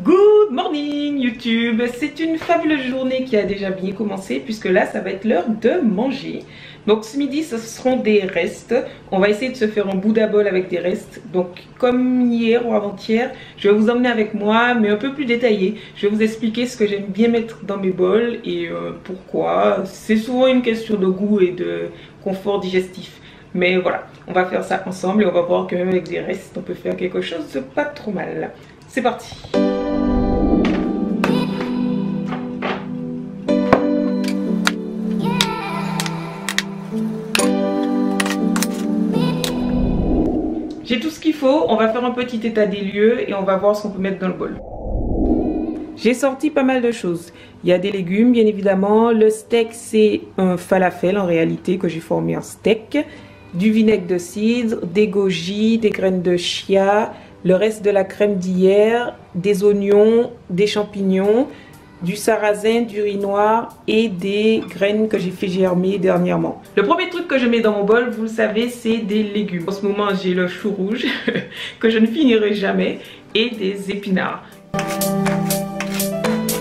Good morning YouTube. C'est une fabuleuse journée qui a déjà bien commencé puisque là ça va être l'heure de manger. Donc ce midi ce seront des restes. On va essayer de se faire un Buddha bowl avec des restes. Donc comme hier ou avant-hier, je vais vous emmener avec moi mais un peu plus détaillé. Je vais vous expliquer ce que j'aime bien mettre dans mes bowls et pourquoi. C'est souvent une question de goût et de confort digestif. Mais voilà, on va faire ça ensemble et on va voir que même avec des restes on peut faire quelque chose de pas trop mal. C'est parti. J'ai tout ce qu'il faut, on va faire un petit état des lieux et on va voir ce qu'on peut mettre dans le bol. J'ai sorti pas mal de choses. Il y a des légumes bien évidemment, le steak c'est un falafel en réalité que j'ai formé en steak, du vinaigre de cidre, des goji, des graines de chia, le reste de la crème d'hier, des oignons, des champignons, du sarrasin, du riz noir et des graines que j'ai fait germer dernièrement. Le premier truc que je mets dans mon bol, vous le savez, c'est des légumes. En ce moment, j'ai le chou rouge que je ne finirai jamais et des épinards.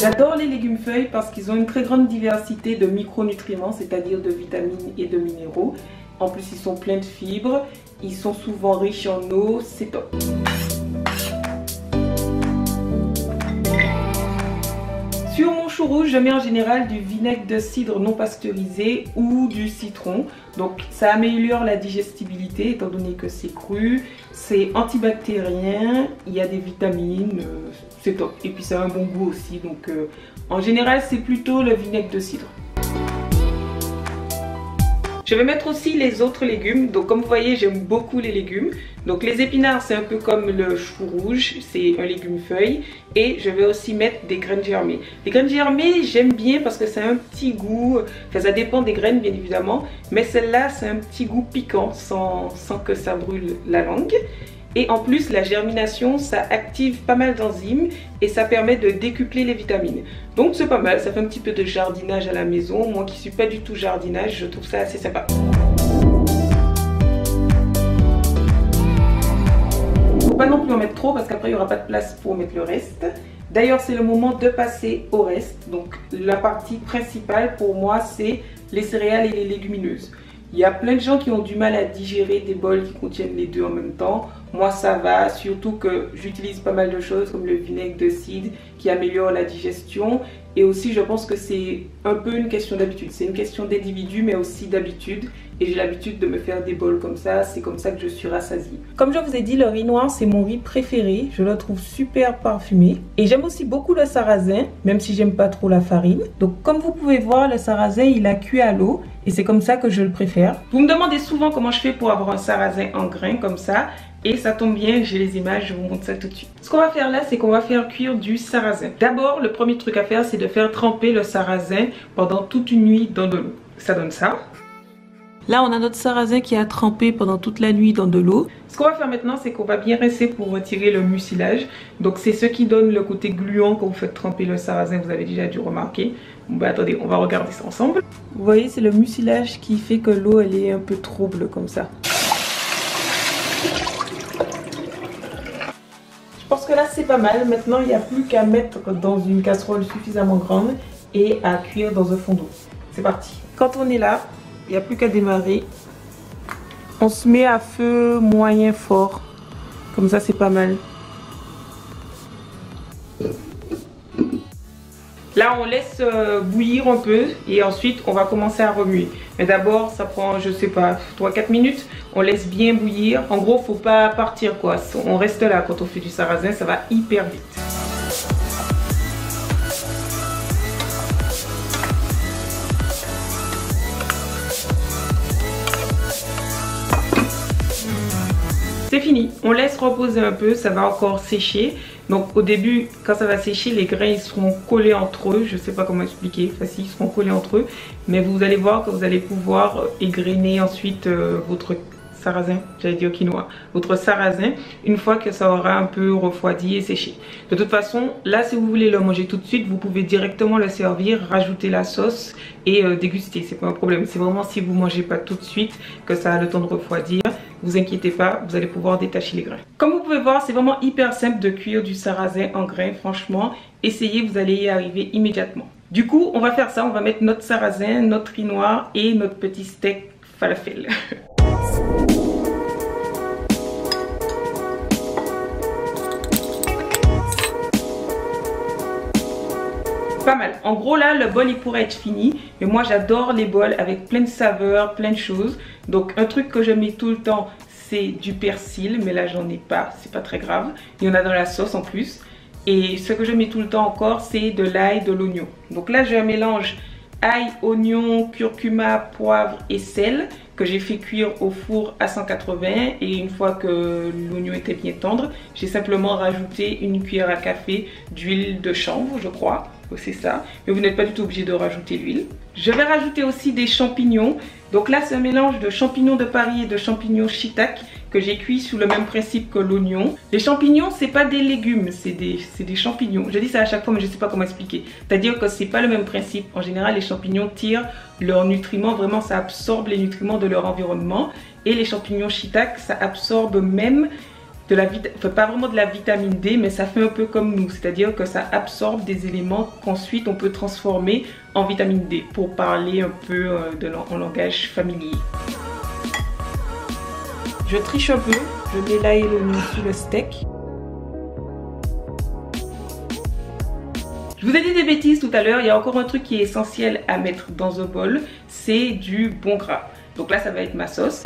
J'adore les légumes feuilles parce qu'ils ont une très grande diversité de micronutriments, c'est-à-dire de vitamines et de minéraux. En plus, ils sont pleins de fibres, ils sont souvent riches en eau, c'est top. Sur mon chou rouge, je mets en général du vinaigre de cidre non pasteurisé ou du citron. Donc ça améliore la digestibilité étant donné que c'est cru, c'est antibactérien, il y a des vitamines, c'est top. Et puis ça a un bon goût aussi, donc en général c'est plutôt le vinaigre de cidre. Je vais mettre aussi les autres légumes. Donc comme vous voyez, j'aime beaucoup les légumes. Donc les épinards, c'est un peu comme le chou rouge, c'est un légume feuille. Et je vais aussi mettre des graines germées. Les graines germées, j'aime bien parce que ça a un petit goût, enfin ça dépend des graines bien évidemment, mais celle-là, c'est un petit goût piquant sans que ça brûle la langue. Et en plus, la germination, ça active pas mal d'enzymes et ça permet de décupler les vitamines. Donc c'est pas mal, ça fait un petit peu de jardinage à la maison. Moi qui suis pas du tout jardinage, je trouve ça assez sympa. Faut pas non plus en mettre trop parce qu'après il n'y aura pas de place pour mettre le reste. D'ailleurs, c'est le moment de passer au reste. Donc la partie principale pour moi, c'est les céréales et les légumineuses. Il y a plein de gens qui ont du mal à digérer des bols qui contiennent les deux en même temps. Moi ça va, surtout que j'utilise pas mal de choses comme le vinaigre de cidre qui améliore la digestion. Et aussi je pense que c'est un peu une question d'habitude. C'est une question d'individu mais aussi d'habitude. Et j'ai l'habitude de me faire des bols comme ça, c'est comme ça que je suis rassasiée. Comme je vous ai dit, le riz noir c'est mon riz préféré. Je le trouve super parfumé. Et j'aime aussi beaucoup le sarrasin, même si j'aime pas trop la farine. Donc comme vous pouvez voir, le sarrasin il a cuit à l'eau. Et c'est comme ça que je le préfère. Vous me demandez souvent comment je fais pour avoir un sarrasin en grains comme ça. Et ça tombe bien, j'ai les images, je vous montre ça tout de suite. Ce qu'on va faire là, c'est qu'on va faire cuire du sarrasin. D'abord, le premier truc à faire, c'est de faire tremper le sarrasin pendant toute une nuit dans de l'eau. Ça donne ça. Là, on a notre sarrasin qui a trempé pendant toute la nuit dans de l'eau. Ce qu'on va faire maintenant, c'est qu'on va bien rincer pour retirer le mucilage. Donc, c'est ce qui donne le côté gluant quand vous faites tremper le sarrasin. Vous avez déjà dû remarquer. Bon, bah attendez, on va regarder ça ensemble. Vous voyez, c'est le mucilage qui fait que l'eau, elle est un peu trouble comme ça. Je pense que là, c'est pas mal. Maintenant, il n'y a plus qu'à mettre dans une casserole suffisamment grande et à cuire dans un fond d'eau. C'est parti. Quand on est là, il n'y a plus qu'à démarrer. On se met à feu moyen fort. Comme ça, c'est pas mal. Là, on laisse bouillir un peu et ensuite, on va commencer à remuer. Mais d'abord, ça prend, je sais pas, 3-4 minutes. On laisse bien bouillir. En gros, faut pas partir quoi. On reste là quand on fait du sarrasin, ça va hyper vite. C'est fini, on laisse reposer un peu, ça va encore sécher. Donc au début, quand ça va sécher, les grains ils seront collés entre eux. Je sais pas comment expliquer, enfin si, ils seront collés entre eux. Mais vous allez voir que vous allez pouvoir égrainer ensuite votre sarrasin, j'allais dire quinoa, votre sarrasin une fois que ça aura un peu refroidi et séché. De toute façon, là si vous voulez le manger tout de suite, vous pouvez directement le servir, rajouter la sauce et déguster, c'est pas un problème. C'est vraiment si vous mangez pas tout de suite que ça a le temps de refroidir, vous inquiétez pas, vous allez pouvoir détacher les grains. Comme vous pouvez voir, c'est vraiment hyper simple de cuire du sarrasin en grains, franchement, essayez, vous allez y arriver immédiatement. Du coup, on va faire ça, on va mettre notre sarrasin, notre riz noir et notre petit steak falafel. Pas mal. En gros là, le bol il pourrait être fini, mais moi j'adore les bols avec plein de saveurs, plein de choses. Donc un truc que je mets tout le temps, c'est du persil, mais là j'en ai pas, c'est pas très grave. Il y en a dans la sauce en plus. Et ce que je mets tout le temps encore, c'est de l'ail, de l'oignon. Donc là j'ai un mélange ail, oignon, curcuma, poivre et sel que j'ai fait cuire au four à 180, et une fois que l'oignon était bien tendre, j'ai simplement rajouté une cuillère à café d'huile de chanvre, je crois. C'est ça, mais vous n'êtes pas du tout obligé de rajouter l'huile. Je vais rajouter aussi des champignons. Donc là c'est un mélange de champignons de Paris et de champignons shiitake que j'ai cuit sous le même principe que l'oignon. Les champignons c'est pas des légumes, c'est des champignons. Je dis ça à chaque fois mais je sais pas comment expliquer. C'est à dire que c'est pas le même principe. En général les champignons tirent leurs nutriments, vraiment ça absorbe les nutriments de leur environnement, et les champignons shiitake ça absorbe même de la pas vraiment de la vitamine D, mais ça fait un peu comme nous, c'est-à-dire que ça absorbe des éléments qu'ensuite on peut transformer en vitamine D, pour parler un peu en langage familier. Je triche un peu, je mets l'ail et l'oignon sur le steak. Je vous ai dit des bêtises tout à l'heure, il y a encore un truc qui est essentiel à mettre dans un bol, c'est du bon gras. Donc là ça va être ma sauce.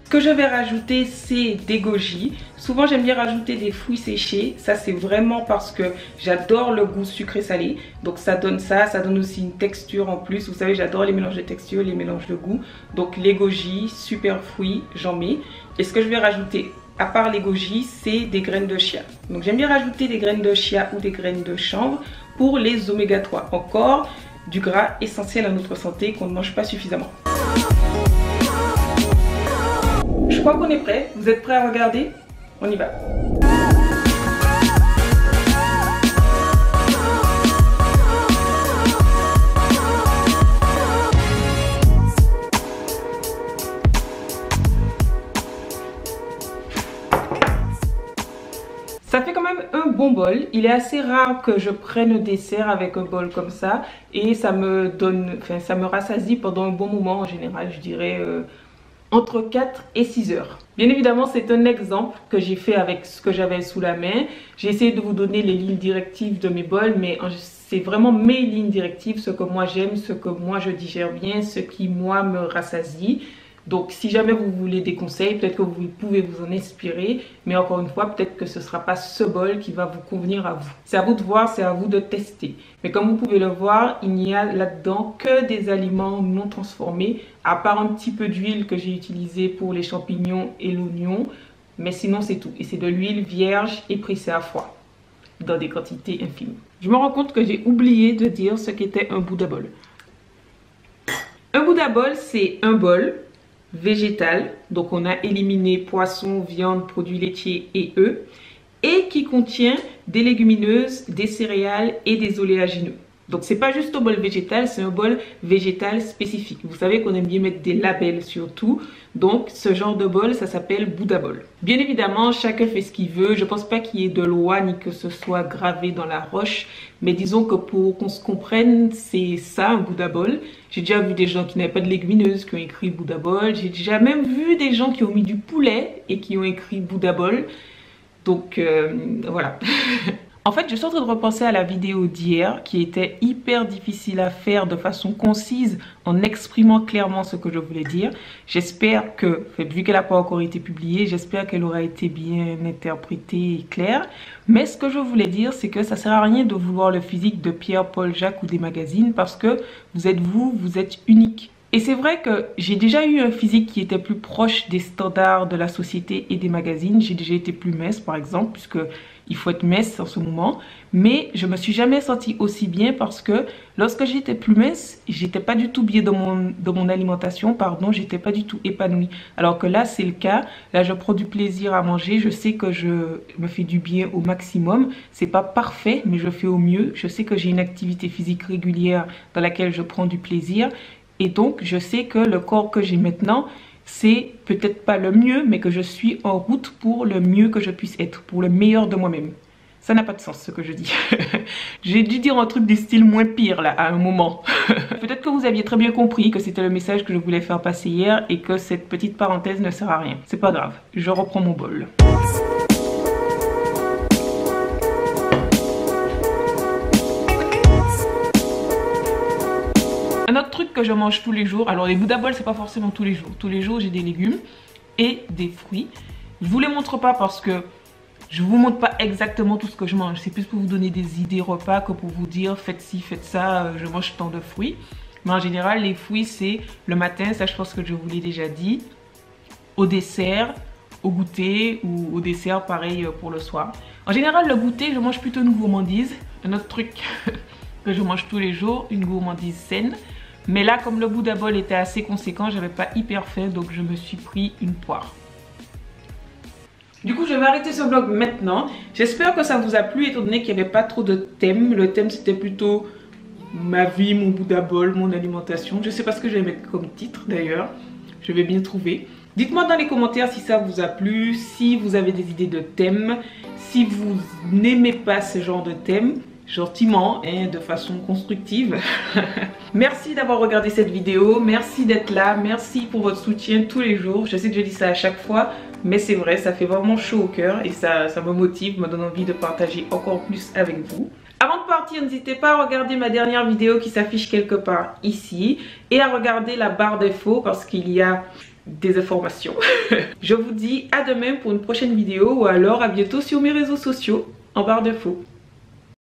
Ce que je vais rajouter, c'est des goji. Souvent j'aime bien rajouter des fruits séchés. Ça c'est vraiment parce que j'adore le goût sucré salé. Donc ça donne aussi une texture en plus. Vous savez, j'adore les mélanges de texture, les mélanges de goût. Donc les goji, super fruits, j'en mets. Et ce que je vais rajouter, à part les goji, c'est des graines de chia. Donc j'aime bien rajouter des graines de chia ou des graines de chanvre pour les oméga 3. Encore du gras essentiel à notre santé qu'on ne mange pas suffisamment. Je crois qu'on est prêt. Vous êtes prêts à regarder? On y va. Ça fait quand même un bon bol. Il est assez rare que je prenne le dessert avec un bol comme ça, et ça me donne, ça me rassasie pendant un bon moment en général, je dirais entre 4 et 6 heures. Bien évidemment, c'est un exemple que j'ai fait avec ce que j'avais sous la main. J'ai essayé de vous donner les lignes directives de mes bols, mais c'est vraiment mes lignes directives, ce que moi j'aime, ce que moi je digère bien, ce qui moi me rassasie. Donc si jamais vous voulez des conseils, peut-être que vous pouvez vous en inspirer, mais encore une fois, peut-être que ce ne sera pas ce bol qui va vous convenir à vous. C'est à vous de voir, c'est à vous de tester. Mais comme vous pouvez le voir, il n'y a là-dedans que des aliments non transformés, à part un petit peu d'huile que j'ai utilisé pour les champignons et l'oignon, mais sinon c'est tout. Et c'est de l'huile vierge et pressée à froid, dans des quantités infimes. Je me rends compte que j'ai oublié de dire ce qu'était un Buddha bowl. Un Buddha bowl, c'est un bol végétal, donc on a éliminé poisson, viande, produits laitiers et œufs, et qui contient des légumineuses, des céréales et des oléagineux. Donc c'est pas juste un bol végétal, c'est un bol végétal spécifique. Vous savez qu'on aime bien mettre des labels sur tout, donc ce genre de bol ça s'appelle Buddha bowl. Bien évidemment chacun fait ce qu'il veut, je pense pas qu'il y ait de loi ni que ce soit gravé dans la roche, mais disons que pour qu'on se comprenne, c'est ça un Buddha bowl. J'ai déjà vu des gens qui n'avaient pas de légumineuses qui ont écrit Buddha bowl, j'ai déjà même vu des gens qui ont mis du poulet et qui ont écrit Buddha bowl, donc voilà. En fait, je suis en train de repenser à la vidéo d'hier qui était hyper difficile à faire de façon concise en exprimant clairement ce que je voulais dire. J'espère que, vu qu'elle n'a pas encore été publiée, j'espère qu'elle aura été bien interprétée et claire. Mais ce que je voulais dire, c'est que ça ne sert à rien de vouloir le physique de Pierre, Paul, Jacques ou des magazines parce que vous êtes unique. Et c'est vrai que j'ai déjà eu un physique qui était plus proche des standards de la société et des magazines. J'ai déjà été plus mince par exemple, puisque il faut être mince en ce moment. Mais je me suis jamais sentie aussi bien parce que lorsque j'étais plus mince, j'étais pas du tout bien dans mon alimentation, pardon, j'étais pas du tout épanouie. Alors que là, c'est le cas. Là, je prends du plaisir à manger. Je sais que je me fais du bien au maximum. C'est pas parfait, mais je fais au mieux. Je sais que j'ai une activité physique régulière dans laquelle je prends du plaisir. Et donc, je sais que le corps que j'ai maintenant, c'est peut-être pas le mieux, mais que je suis en route pour le mieux que je puisse être, pour le meilleur de moi-même. Ça n'a pas de sens ce que je dis. J'ai dû dire un truc du style moins pire là, à un moment. Peut-être que vous aviez très bien compris que c'était le message que je voulais faire passer hier et que cette petite parenthèse ne sert à rien. C'est pas grave, je reprends mon bol. Un autre truc que je mange tous les jours, alors les Buddha Ball c'est pas forcément tous les jours. Tous les jours j'ai des légumes et des fruits. Je vous les montre pas parce que je vous montre pas exactement tout ce que je mange. C'est plus pour vous donner des idées repas que pour vous dire faites ci, faites ça, je mange tant de fruits. Mais en général les fruits c'est le matin, ça je pense que je vous l'ai déjà dit. Au dessert, au goûter ou au dessert pareil pour le soir. En général le goûter je mange plutôt une gourmandise. Un autre truc que je mange tous les jours, une gourmandise saine. Mais là, comme le Buddha Ball était assez conséquent, j'avais pas hyper faim, donc je me suis pris une poire. Du coup, je vais arrêter ce vlog maintenant. J'espère que ça vous a plu, étant donné qu'il n'y avait pas trop de thème. Le thème, c'était plutôt ma vie, mon Buddha Ball, mon alimentation. Je sais pas ce que je vais mettre comme titre, d'ailleurs. Je vais bien trouver. Dites-moi dans les commentaires si ça vous a plu, si vous avez des idées de thèmes, si vous n'aimez pas ce genre de thème. Gentiment et de façon constructive. Merci d'avoir regardé cette vidéo, merci d'être là, merci pour votre soutien tous les jours. Je sais que je dis ça à chaque fois, mais c'est vrai, ça fait vraiment chaud au cœur et ça me motive, me donne envie de partager encore plus avec vous. Avant de partir, n'hésitez pas à regarder ma dernière vidéo qui s'affiche quelque part ici et à regarder la barre d'infos parce qu'il y a des informations. Je vous dis à demain pour une prochaine vidéo ou alors à bientôt sur mes réseaux sociaux en barre d'infos.